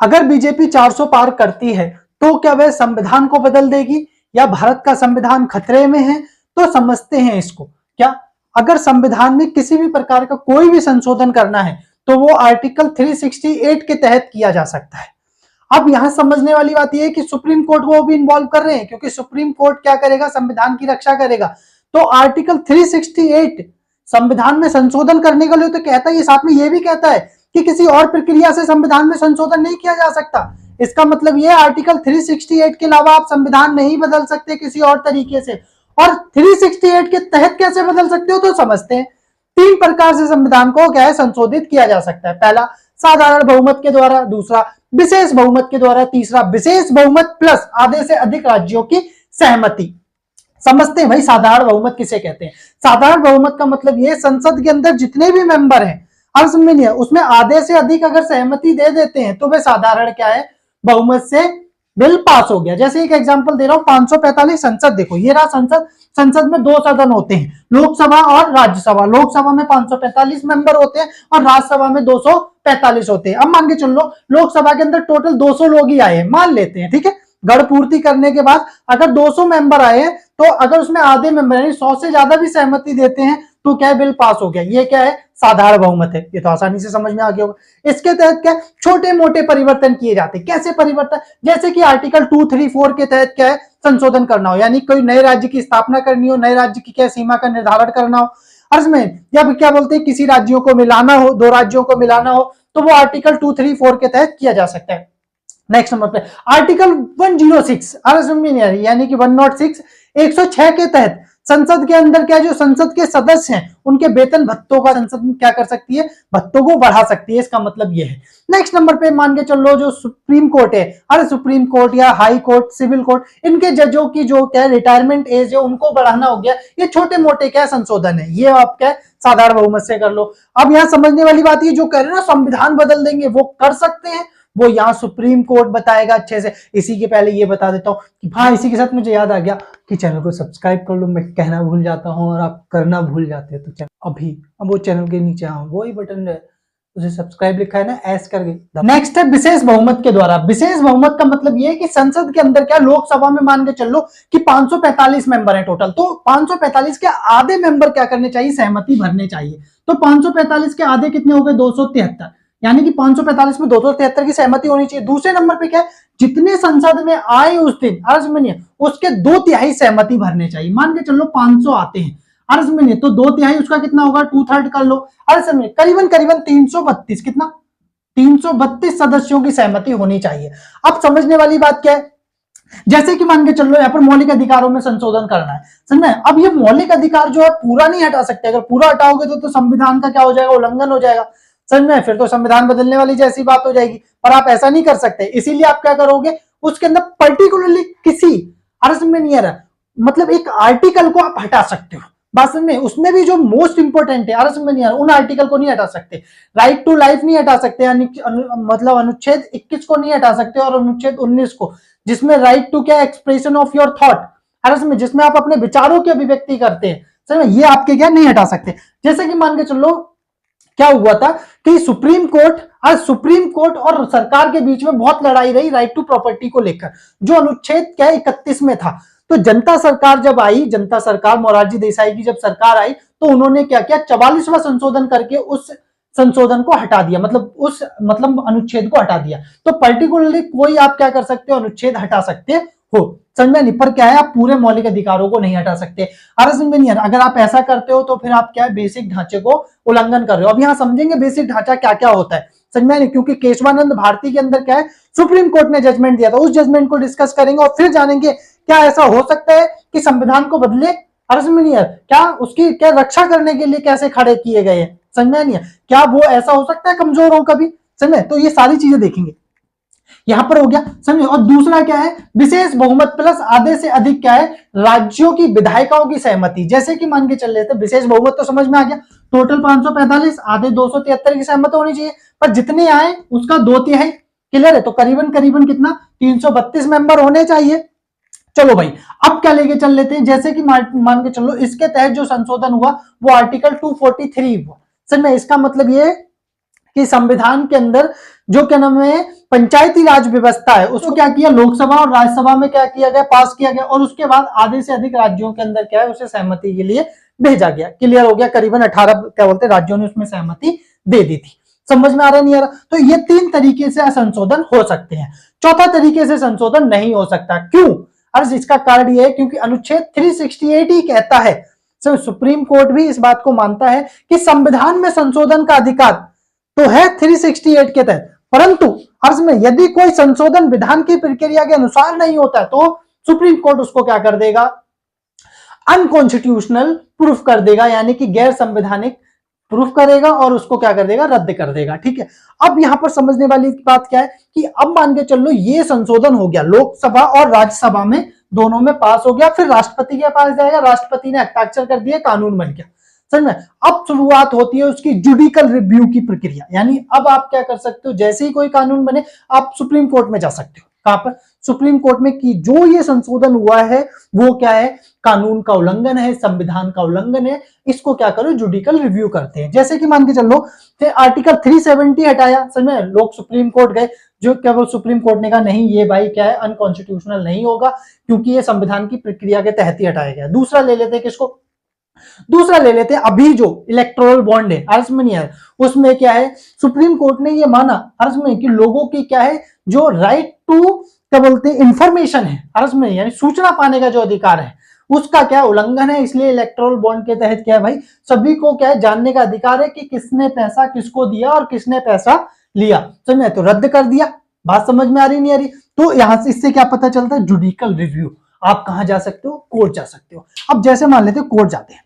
अगर बीजेपी 400 पार करती है तो क्या वह संविधान को बदल देगी या भारत का संविधान खतरे में है? तो समझते हैं इसको। क्या अगर संविधान में किसी भी प्रकार का कोई भी संशोधन करना है तो वो आर्टिकल 368 के तहत किया जा सकता है। अब यहां समझने वाली बात यह है कि सुप्रीम कोर्ट को भी इन्वॉल्व कर रहे हैं, क्योंकि सुप्रीम कोर्ट क्या करेगा, संविधान की रक्षा करेगा। तो आर्टिकल 368 संविधान में संशोधन करने के लिए तो कहता है, साथ में यह भी कहता है कि किसी और प्रक्रिया से संविधान में संशोधन नहीं किया जा सकता। इसका मतलब यह आर्टिकल 368 के अलावा आप संविधान नहीं बदल सकते किसी और तरीके से। और 368 के तहत कैसे बदल सकते हो तो समझते हैं। 3 प्रकार से संविधान को क्या है, संशोधित किया जा सकता है। पहला साधारण बहुमत के द्वारा, दूसरा विशेष बहुमत के द्वारा, तीसरा विशेष बहुमत प्लस आधे से अधिक राज्यों की सहमति। समझते हैं भाई साधारण बहुमत किसे कहते हैं। साधारण बहुमत का मतलब ये, संसद के अंदर जितने भी मेंबर हैं, अब समझ नहीं है, उसमें आधे से अधिक अगर सहमति दे देते हैं तो वह साधारण क्या है, बहुमत से बिल पास हो गया। जैसे एक एग्जांपल दे रहा हूं, 545 संसद, देखो ये रहा संसद। संसद में 2 सदन होते हैं, लोकसभा और राज्यसभा। लोकसभा में 545 मेंबर होते हैं और राज्यसभा में 245 होते हैं। अब मान के चलो लोकसभा के अंदर टोटल 200 लोग ही आए हैं, मान लेते हैं, ठीक है। गढ़ पूर्ति करने के बाद अगर 200 मेंबर आए हैं तो अगर उसमें आधे मेंबर यानी 100 से ज्यादा भी सहमति देते हैं तो क्या बिल पास हो गया। ये क्या है, साधारण बहुमत है। ये तो आसानी से समझ में आ गया होगा। इसके तहत क्या छोटे मोटे परिवर्तन किए जाते हैं। कैसे परिवर्तन, जैसे कि आर्टिकल 234 के तहत क्या है, संशोधन करना हो, यानी कोई नए राज्य की स्थापना करनी हो, नए राज्य की क्या सीमा का निर्धारण करना हो अर्ज में, या फिर क्या बोलते हैं किसी राज्यों को मिलाना हो, 2 राज्यों को मिलाना हो, तो वो आर्टिकल 234 के तहत किया जा सकता है। नेक्स्ट नंबर पे आर्टिकल 106 यानी कि 106 106 के तहत संसद के अंदर क्या, जो संसद के सदस्य हैं उनके वेतन भत्तों का संसद में क्या कर सकती है, भत्तों को बढ़ा सकती है। इसका मतलब ये है। नेक्स्ट नंबर पे मान के चलो जो सुप्रीम कोर्ट है, अरे सुप्रीम कोर्ट या हाई कोर्ट, सिविल कोर्ट, इनके जजों की जो क्या रिटायरमेंट एज है उनको बढ़ाना हो गया। ये छोटे मोटे क्या संशोधन है, ये आप क्या साधारण बहुमत से कर लो। अब यहाँ समझने वाली बात ये जो कह रहे हैं ना संविधान बदल देंगे, वो कर सकते हैं, वो यहाँ सुप्रीम कोर्ट बताएगा अच्छे से। इसी के पहले ये बता देता हूँ कि हाँ, इसी के साथ मुझे याद आ गया कि चैनल को सब्सक्राइब कर लो। मैं कहना भूल जाता हूँ और आप करना भूल जाते हैं, तो चैनल अभी अब वो चैनल के नीचे वही बटन है, उसे सब्सक्राइब लिखा है ना, ऐस करके। नेक्स्ट है विशेष बहुमत के द्वारा। विशेष बहुमत का मतलब ये है कि संसद के अंदर क्या, लोकसभा में मान के चलो कि 545 मेंबर है टोटल, तो 545 के आधे मेंबर क्या करने चाहिए, सहमति भरने चाहिए। तो 545 के आधे कितने हो गए, 273, यानी कि 545 में 273 की सहमति होनी चाहिए। दूसरे नंबर पे क्या है, जितने संसद में आए उस दिन अर्ज में उसके 2/3 सहमति भरने चाहिए। मान के चलो 500 आते हैं अर्ज में, तो 2/3 उसका कितना होगा, 2/3 कर लो। अर्ज में करीबन 332, कितना 332 सदस्यों की सहमति होनी चाहिए। अब समझने वाली बात क्या है, जैसे कि मान के चलो यहाँ पर मौलिक अधिकारों में संशोधन करना है, समझ में। अब ये मौलिक अधिकार जो है पूरा नहीं हटा सकते। अगर पूरा हटाओगे तो संविधान का क्या हो जाएगा, उल्लंघन हो जाएगा, समझ में। फिर तो संविधान बदलने वाली जैसी बात हो जाएगी, पर आप ऐसा नहीं कर सकते। इसीलिए आप क्या करोगे, उसके अंदर पर्टिकुलरली किसी अर्ज में नहीं आ रहा, मतलब एक आर्टिकल को आप हटा सकते हो। बात में उसमें भी जो मोस्ट इंपोर्टेंट है अर्ज में नहीं आ रहा, उन आर्टिकल को नहीं हटा सकते। राइट टू लाइफ नहीं हटा सकते, मतलब अनुच्छेद 21 को नहीं हटा सकते, और अनुच्छेद 19 को, जिसमें राइट टू क्या, एक्सप्रेशन ऑफ योर थॉट अर्ज में, जिसमें आप अपने विचारों की अभिव्यक्ति करते हैं, समझ में, ये आपके क्या नहीं हटा सकते। जैसे कि मान के चलो क्या हुआ था कि सुप्रीम कोर्ट और सरकार के बीच में बहुत लड़ाई रही राइट टू प्रॉपर्टी को लेकर, जो अनुच्छेद क्या 31 में था। तो जनता सरकार जब आई, जनता सरकार मोरारजी देसाई की जब सरकार आई, तो उन्होंने क्या किया, 44वां संशोधन करके उस संशोधन को हटा दिया, मतलब अनुच्छेद को हटा दिया। तो पर्टिकुलरली कोई आप क्या कर सकते हो, अनुच्छेद हटा सकते हो, समझ में नहीं। पर क्या है, आप पूरे मौलिक अधिकारों को नहीं हटा सकते। अगर आप ऐसा करते हो तो फिर आप क्या है, बेसिक ढांचे को उल्लंघन कर रहे हो। अब यहाँ समझेंगे बेसिक ढांचा क्या क्या होता है, समझ में नहीं, क्योंकि केशवानंद भारती के अंदर क्या है, सुप्रीम कोर्ट ने जजमेंट दिया था। उस जजमेंट को डिस्कस करेंगे और फिर जानेंगे क्या ऐसा हो सकता है कि संविधान को बदले, अर्ज में नहीं है क्या, उसकी क्या रक्षा करने के लिए कैसे खड़े किए गए हैं, समझ में नहीं है, क्या वो ऐसा हो सकता है कमजोर हो कभी, समझ में। तो ये सारी चीजें देखेंगे, यहां पर हो गया, समझे। और दूसरा क्या है, विशेष बहुमत प्लस आधे से अधिक क्या है, राज्यों की विधायिकाओं की सहमति। जैसे कि मान के चल रहे थे, विशेष बहुमत तो समझ में आ गया, टोटल 545, आधे 273 की सहमति होनी चाहिए, पर जितने आए उसका 2/3 क्लियर है, तो करीबन कितना 332 मेंबर होने चाहिए। चलो भाई, अब क्या लेके चल लेते हैं, जैसे कि मान के चलो इसके तहत जो संशोधन हुआ वो आर्टिकल 243 हुआ, समझ में। इसका मतलब ये कि संविधान के अंदर जो क्या नाम है पंचायती राज व्यवस्था है उसको क्या किया, लोकसभा और राज्यसभा में क्या किया गया, पास किया गया, और उसके बाद आधे से अधिक राज्यों के अंदर क्या है उसे सहमति के लिए भेजा गया। क्लियर हो गया, करीबन 18 क्या बोलते हैं राज्यों ने उसमें सहमति दे दी थी। समझ में आ रहा नहीं आ रहा? तो ये 3 तरीके से संशोधन हो सकते हैं। चौथा तरीके से संशोधन नहीं हो सकता, क्यों? अर्ज इसका कारण यह है क्योंकि अनुच्छेद 368 ही कहता है, सुप्रीम कोर्ट भी इस बात को मानता है कि संविधान में संशोधन का अधिकार तो है 368 के तहत, परंतु अर्ज में यदि कोई संशोधन विधान की प्रक्रिया के अनुसार नहीं होता है तो सुप्रीम कोर्ट उसको क्या कर देगा, अनकॉन्स्टिट्यूशनल प्रूफ कर देगा, यानी कि गैर संवैधानिक प्रूफ करेगा और उसको क्या कर देगा, रद्द कर देगा। ठीक है, अब यहां पर समझने वाली बात क्या है कि अब मान के चलो ये संशोधन हो गया, लोकसभा और राज्यसभा में दोनों में पास हो गया, फिर राष्ट्रपति के पास जाएगा, राष्ट्रपति ने हस्ताक्षर कर दिया, कानून बन गया। समझ में? अब शुरुआत होती है उसकी जुडिकल रिव्यू की प्रक्रिया, यानी अब आप क्या कर सकते हो, जैसे ही कोई कानून बने आप सुप्रीम कोर्ट में जा सकते हो। कहां पर? सुप्रीम कोर्ट में, कि जो ये संशोधन हुआ है वो क्या है, कानून का उल्लंघन है, संविधान का उल्लंघन है, इसको क्या करो, जुडिकल रिव्यू करते हैं। जैसे कि मान के चलो आर्टिकल 370 हटाया, समझ में, लोग सुप्रीम कोर्ट गए, जो क्या वो सुप्रीम कोर्ट ने कहा नहीं ये भाई क्या है, अनकॉन्स्टिट्यूशनल नहीं होगा क्योंकि ये संविधान की प्रक्रिया के तहत ही हटाया गया। दूसरा ले लेते हैं किसको, दूसरा ले लेते हैं अभी जो इलेक्टोरल बॉन्ड है, अर्ज में नहीं है, उसमें क्या है, सुप्रीम कोर्ट ने ये माना अर्ज में कि लोगों की क्या है, जो राइट टू क्या बोलते हैं इंफॉर्मेशन है, अर्ज में यानी सूचना पाने का जो अधिकार है उसका क्या उल्लंघन है, इसलिए इलेक्टोरल बॉन्ड के तहत क्या है भाई, सभी को क्या है जानने का अधिकार है कि किसने पैसा किसको दिया और किसने पैसा लिया। समझ, तो रद्द कर दिया। बात समझ में आ रही नहीं आ रही? तो यहां से इससे क्या पता चलता है, जुडिकल रिव्यू, आप कहां जा सकते हो, कोर्ट जा सकते हो। अब जैसे मान लेते हो कोर्ट जाते हैं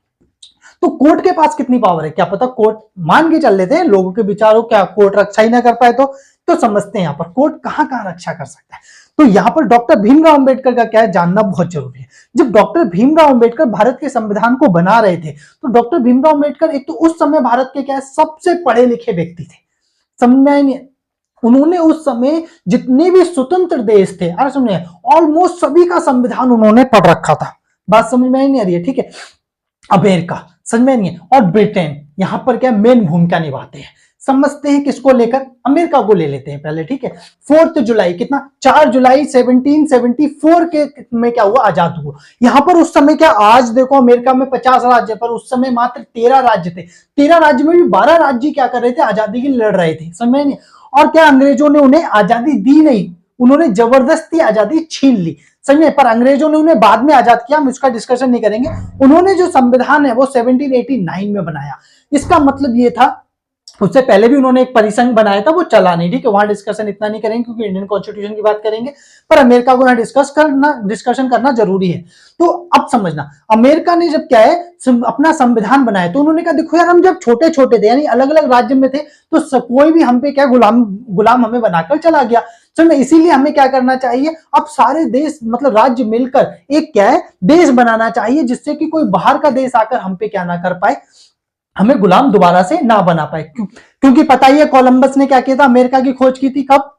तो कोर्ट के पास कितनी पावर है, क्या पता कोर्ट मान के चल लेते हैं लोगों के विचारों, क्या कोर्ट रक्षा ही ना कर पाए तो समझते हैं यहाँ पर कोर्ट कहां कहां रक्षा कर सकता है। तो यहाँ पर डॉक्टर भीमराव अंबेडकर का क्या है जानना बहुत जरूरी है। जब डॉक्टर भीमराव अंबेडकर भारत के संविधान को बना रहे थे तो डॉक्टर भीमराव अंबेडकर एक तो उस समय भारत के क्या है सबसे पढ़े लिखे व्यक्ति थे। समझ में, उन्होंने उस समय जितने भी स्वतंत्र देश थे, अरे सुनिए, ऑलमोस्ट सभी का संविधान उन्होंने पढ़ रखा था। बात समझ में नहीं आ रही है? ठीक है, अमेरिका समझ में नहीं है और ब्रिटेन यहाँ पर क्या मेन भूमिका निभाते हैं। समझते हैं किसको लेकर, अमेरिका को ले लेते हैं पहले। ठीक है, 4 जुलाई कितना, 4 जुलाई 1774 के में क्या हुआ, आजाद हुआ। यहाँ पर उस समय क्या, आज देखो अमेरिका में 50 राज्य, पर उस समय मात्र 13 राज्य थे। 13 राज्य में भी 12 राज्य क्या कर रहे थे, आजादी के लिए लड़ रहे थे। समझ नहीं? और क्या अंग्रेजों ने उन्हें आजादी दी नहीं, उन्होंने जबरदस्ती आजादी छीन ली। समझे, पर अंग्रेजों ने उन्हें बाद में आजाद किया, हम इसका डिस्कशन नहीं करेंगे। उन्होंने जो संविधान है वो 1789 में बनाया। इसका मतलब ये था, उससे पहले भी उन्होंने एक परिसंघ बनाया था, वो चला नहीं। ठीक है, वहां डिस्कशन इतना नहीं करेंगे क्योंकि इंडियन कॉन्स्टिट्यूशन की बात करेंगे, पर अमेरिका को डिस्कशन करना जरूरी है। तो अब समझना, अमेरिका ने जब क्या है अपना संविधान बनाया तो उन्होंने कहा देखो यार, हम जब छोटे छोटे थे यानी अलग अलग राज्य में थे तो कोई भी हम पे क्या गुलाम हमें बनाकर चला गया। तो इसीलिए हमें क्या करना चाहिए, अब सारे देश मतलब राज्य मिलकर एक क्या है देश बनाना चाहिए, जिससे कि कोई बाहर का देश आकर हम पे क्या ना कर पाए, हमें गुलाम दोबारा से ना बना पाए। क्योंकि पता ही है कोलंबस ने क्या किया था, अमेरिका की खोज की थी कब,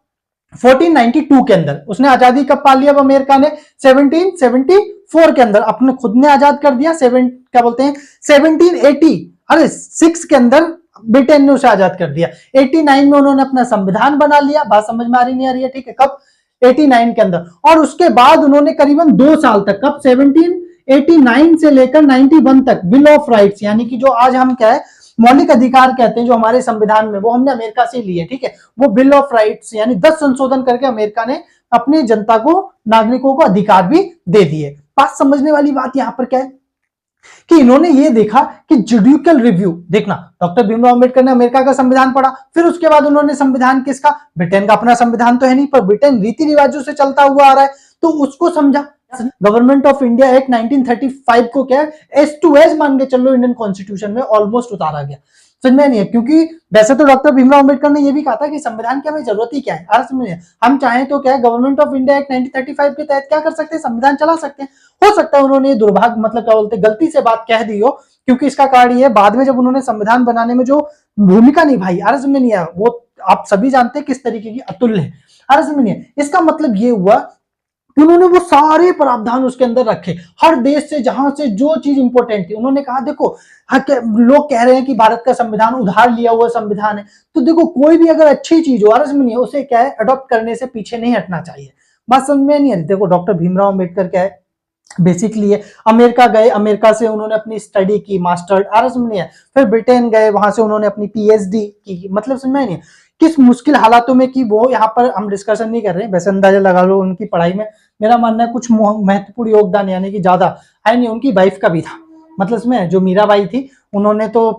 1492 के अंदर। उसने आजादी कब पा लिया अमेरिका ने, 1774 के अंदर अपने खुद ने आजाद कर दिया। क्या बोलते हैं 1786 के अंदर ब्रिटेन ने उसे आजाद कर दिया। 89 में उन्होंने अपना संविधान बना लिया। बात समझ में आ रही नहीं आ रही है? ठीक है, कब, 89 के अंदर। और उसके बाद उन्होंने करीबन 2 साल तक, कब 1789 से लेकर 91 तक बिल ऑफ राइट्स, यानी कि जो आज हम क्या है मौलिक अधिकार कहते हैं जो हमारे संविधान में, वो हमने अमेरिका से लिए। ठीक है, वो बिल ऑफ राइट्स यानी 10 संशोधन करके अमेरिका ने अपने जनता को, नागरिकों को अधिकार भी दे दिए। बात समझने वाली बात यहां पर क्या है कि इन्होंने ये देखा कि जुडिकल रिव्यू, देखना डॉक्टर भीमराव अंबेडकर ने अमेरिका का संविधान पढ़ा, फिर उसके बाद उन्होंने संविधान किसका, ब्रिटेन का अपना संविधान तो है नहीं, पर ब्रिटेन रीति रिवाजों से चलता हुआ आ रहा है, तो उसको समझा। गवर्नमेंट ऑफ इंडिया एक्ट 1935 को क्या है एस टू एस मान के चलो इंडियन कॉन्स्टिट्यूशन में ऑलमोस्ट उतारा गया। समझ में नहीं है? क्योंकि वैसे तो डॉक्टर भीमराव अंबेडकर ने यह भी कहा था कि संविधान की हमें जरूरत ही क्या है, आज समझिए हम चाहें तो क्या है गवर्नमेंट ऑफ इंडिया एक्ट 1935 के तहत क्या कर सकते हैं, संविधान चला सकते हैं। हो सकता है उन्होंने दुर्भाग्य मतलब क्या बोलते गलती से बात कह दी हो, क्योंकि इसका कारण ये बाद में जब उन्होंने संविधान बनाने में जो भूमिका निभाई, अर्ज में नहीं है वो आप सभी जानते हैं किस तरीके की अतुल्य है। अर्ज में नहीं है, इसका मतलब ये हुआ उन्होंने वो सारे प्रावधान उसके अंदर रखे, हर देश से जहां से जो चीज इंपॉर्टेंट थी उन्होंने कहा देखो, लोग कह रहे हैं कि भारत का संविधान उधार लिया हुआ संविधान है, तो देखो कोई भी अगर अच्छी चीज हो अर्ज में नहीं है उसे क्या है अडॉप्ट करने से पीछे नहीं हटना चाहिए। बात समझ में नहीं है। देखो डॉक्टर भीमराव अम्बेडकर क्या है बेसिकली अमेरिका गए, अमेरिका से उन्होंने अपनी स्टडी की मास्टर आर समझ नहीं है, फिर ब्रिटेन गए वहां से उन्होंने अपनी पीएचडी की, मतलब समझ में नहीं किस मुश्किल हालातों में की वो यहाँ पर हम डिस्कशन नहीं कर रहे हैं, वैसे अंदाजा लगा लो उनकी पढ़ाई में मेरा मानना है कुछ महत्वपूर्ण योगदान यानी कि ज्यादा है नहीं, उनकी वाइफ का भी था, मतलब इसमें जो मीराबाई थी उन्होंने तो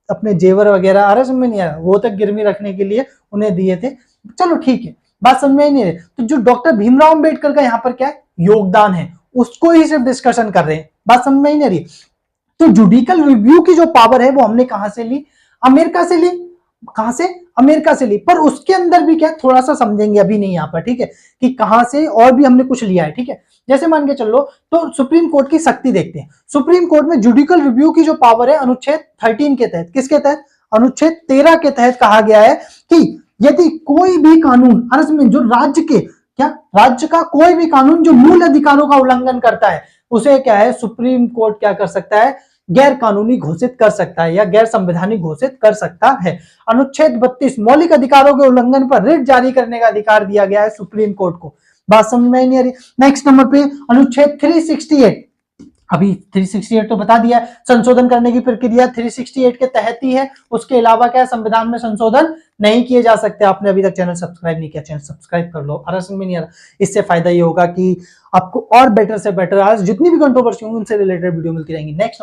अपने जेवर वगैरह अरे समझ में नहीं आया वो तक गिरवी रखने के लिए उन्हें दिए थे, चलो ठीक है बात समझ में नहीं रही। तो जो डॉक्टर भीमराव अम्बेडकर का यहाँ पर क्या है योगदान है उसको ही सिर्फ डिस्कशन कर रहे हैं, बात समझ में ही नहीं रही। तो जुडिकल रिव्यू की जो पावर है वो हमने कहां से ली, अमेरिका से ली, कहां से अमेरिका से ली, पर उसके अंदर भी क्या थोड़ा सा समझेंगे अभी नहीं यहाँ पर, ठीक है कि कहां से और भी हमने कुछ लिया है, ठीक है जैसे मान के चलो तो सुप्रीम कोर्ट की शक्ति देखते हैं, सुप्रीम कोर्ट में जुडिकल रिव्यू की जो पावर है अनुच्छेद 13 के तहत, किसके तहत अनुच्छेद 13 के तहत कहा गया है कि यदि कोई भी कानून अर्ज में जो राज्य के क्या राज्य का कोई भी कानून जो मूल अधिकारों का उल्लंघन करता है उसे क्या है सुप्रीम कोर्ट क्या कर सकता है गैर कानूनी घोषित कर सकता है या गैर संवैधानिक घोषित कर सकता है। अनुच्छेद 32 मौलिक अधिकारों के उल्लंघन पर रिट जारी करने का अधिकार दिया गया है सुप्रीम कोर्ट को, बात समझ में नहीं आ रही। नेक्स्ट नंबर पे अनुच्छेद 368, अभी 368 तो बता दिया है, संशोधन करने की प्रक्रिया 368 के तहत ही है, उसके अलावा क्या संविधान में संशोधन नहीं किए जा सकते। आपने अभी तक चैनल सब्सक्राइब नहीं किया चैनल सब्सक्राइब कर लो, समझ में नहीं आ रहा, इससे फायदा ये होगा कि आपको और बेटर से बेटर आज जितनी भी कंट्रोवर्सी होंगी उनसे रिलेटेड वीडियो मिलती रहेंगी। Next number